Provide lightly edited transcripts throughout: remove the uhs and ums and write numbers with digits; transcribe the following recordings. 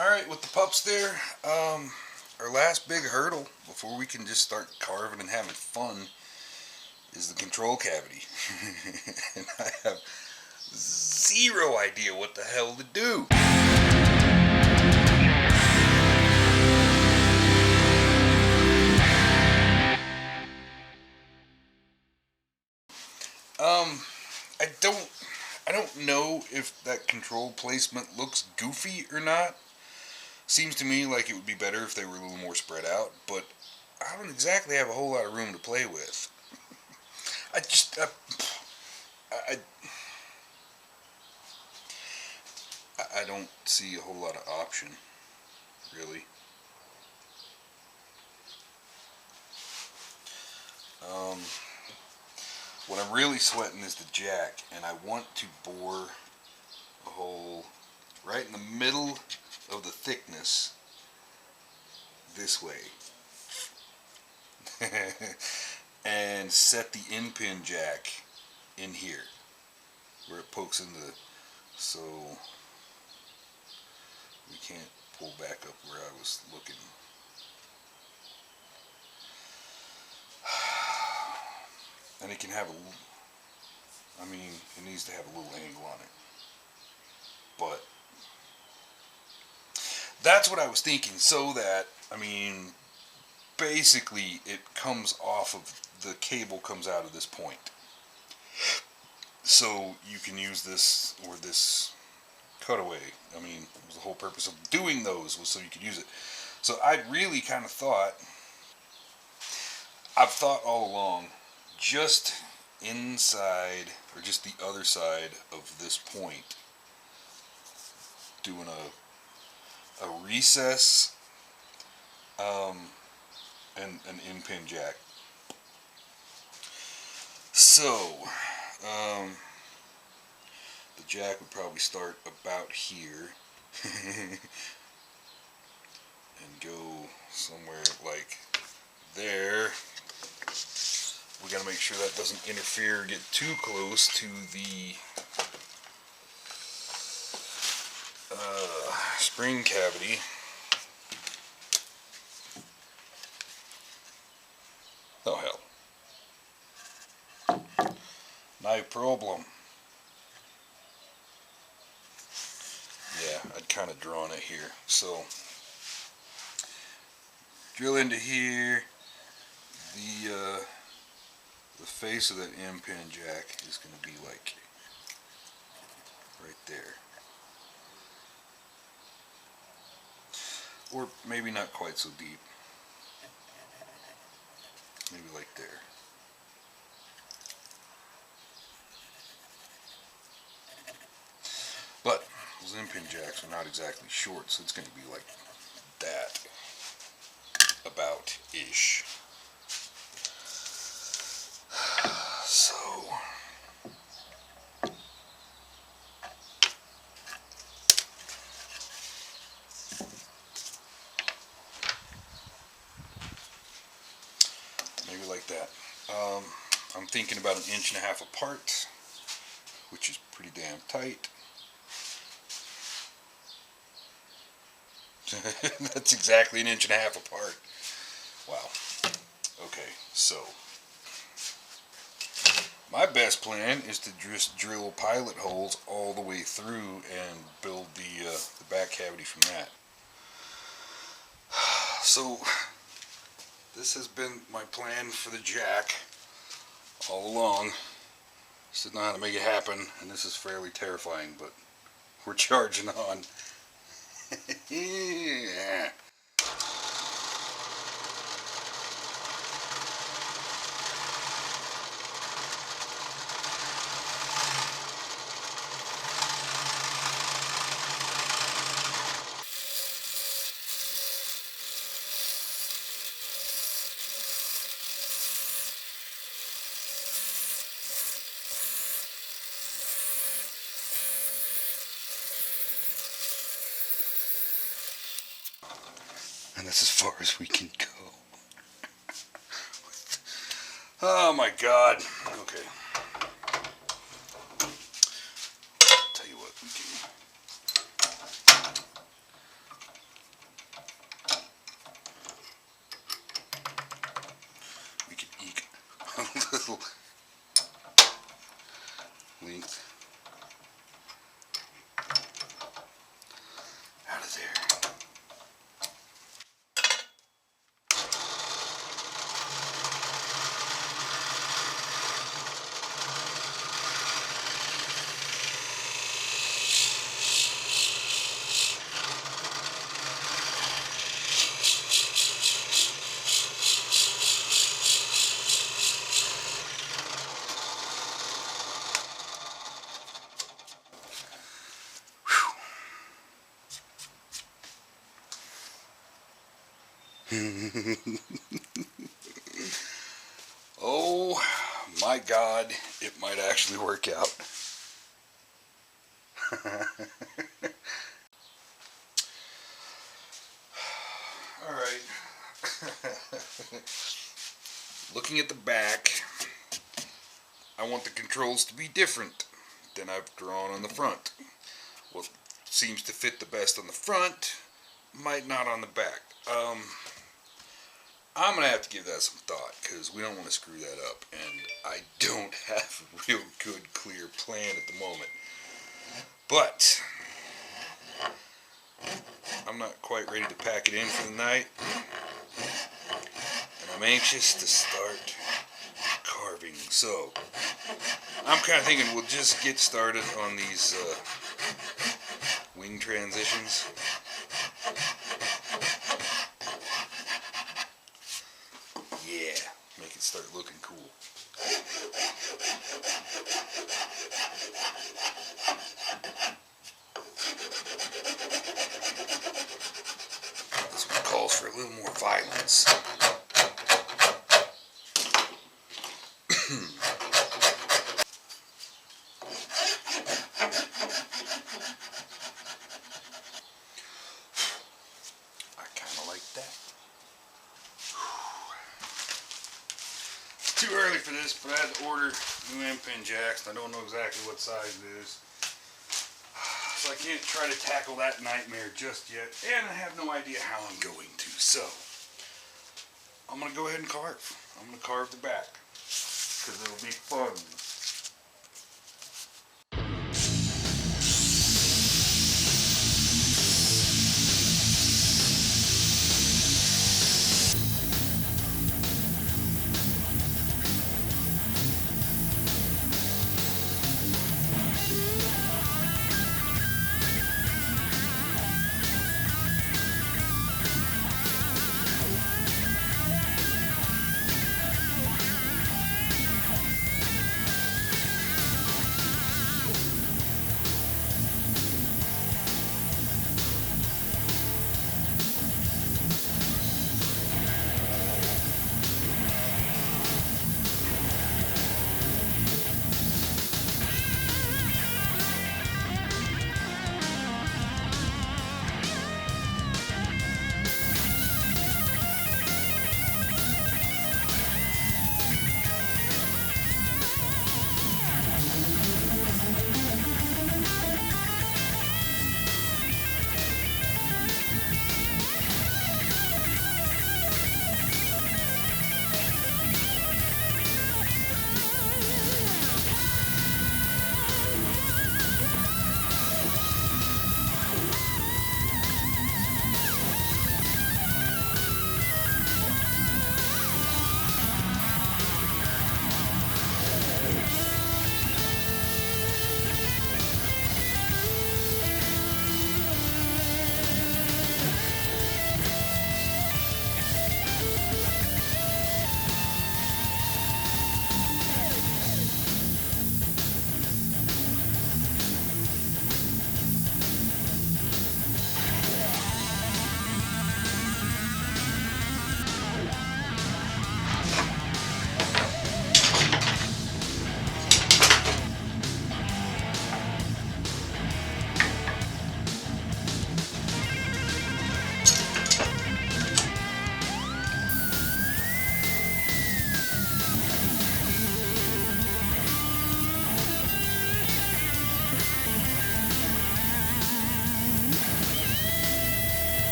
Alright, with the pups there, our last big hurdle before we can just start carving and having fun is the control cavity. And I have zero idea what the hell to do. Um, I don't know if that control placement looks goofy or not. Seems to me like it would be better if they were a little more spread out, but I don't exactly have a whole lot of room to play with. I just, I, I don't see a whole lot of option, really. Um, what I'm really sweating is the jack, and I want to bore a hole right in the middle of the thickness this way. And set the in pin jack in here where it pokes into the, so we can't pull back up where I was looking. And it can have a, I mean, it needs to have a little angle on it. But that's what I was thinking, so that, I mean, basically it comes off of, the cable comes out of this point. So you can use this, or this cutaway. I mean, the whole purpose of doing those was so you could use it. So I really kind of thought, I've thought all along, just inside, or just the other side of this point, doing a recess, and an in-pin jack. So, the jack would probably start about here and go somewhere like there. We gotta make sure that doesn't interfere, get too close to the spring cavity. Oh hell. No problem. Yeah, I'd kind of drawn it here. So, drill into here. The face of that end pin jack is going to be like right there. Or maybe not quite so deep. Maybe like there. But those end pin jacks are not exactly short, so it's going to be like that. About-ish. So, maybe like that. I'm thinking about 1.5 inches apart, which is pretty damn tight. That's exactly 1.5 inches apart. Wow. Okay, so my best plan is to just drill pilot holes all the way through and build the back cavity from that. So this has been my plan for the jack all along. Just didn't know how to make it happen, and this is fairly terrifying, but we're charging on. Yeah. And that's as far as we can go. Oh my god. Okay. Tell you what, we can Oh my God, it might actually work out. Alright. Looking at the back, I want the controls to be different than I've drawn on the front. What seems to fit the best on the front might not on the back. I'm going to have to give that some thought because we don't want to screw that up, and I don't have a real good, clear plan at the moment. But I'm not quite ready to pack it in for the night, and I'm anxious to start carving. So I'm kind of thinking we'll just get started on these wing transitions. Yeah, make it start looking cool. This one calls for a little more violence. I kind of like that. It's too early for this, but I had to order new end pin jacks. I don't know exactly what size it is. So I can't try to tackle that nightmare just yet, and I have no idea how I'm going to. So I'm going to go ahead and carve. I'm going to carve the back because it'll be fun.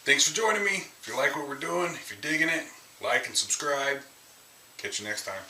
Thanks for joining me. If you like what we're doing, if you're digging it, like and subscribe. Catch you next time.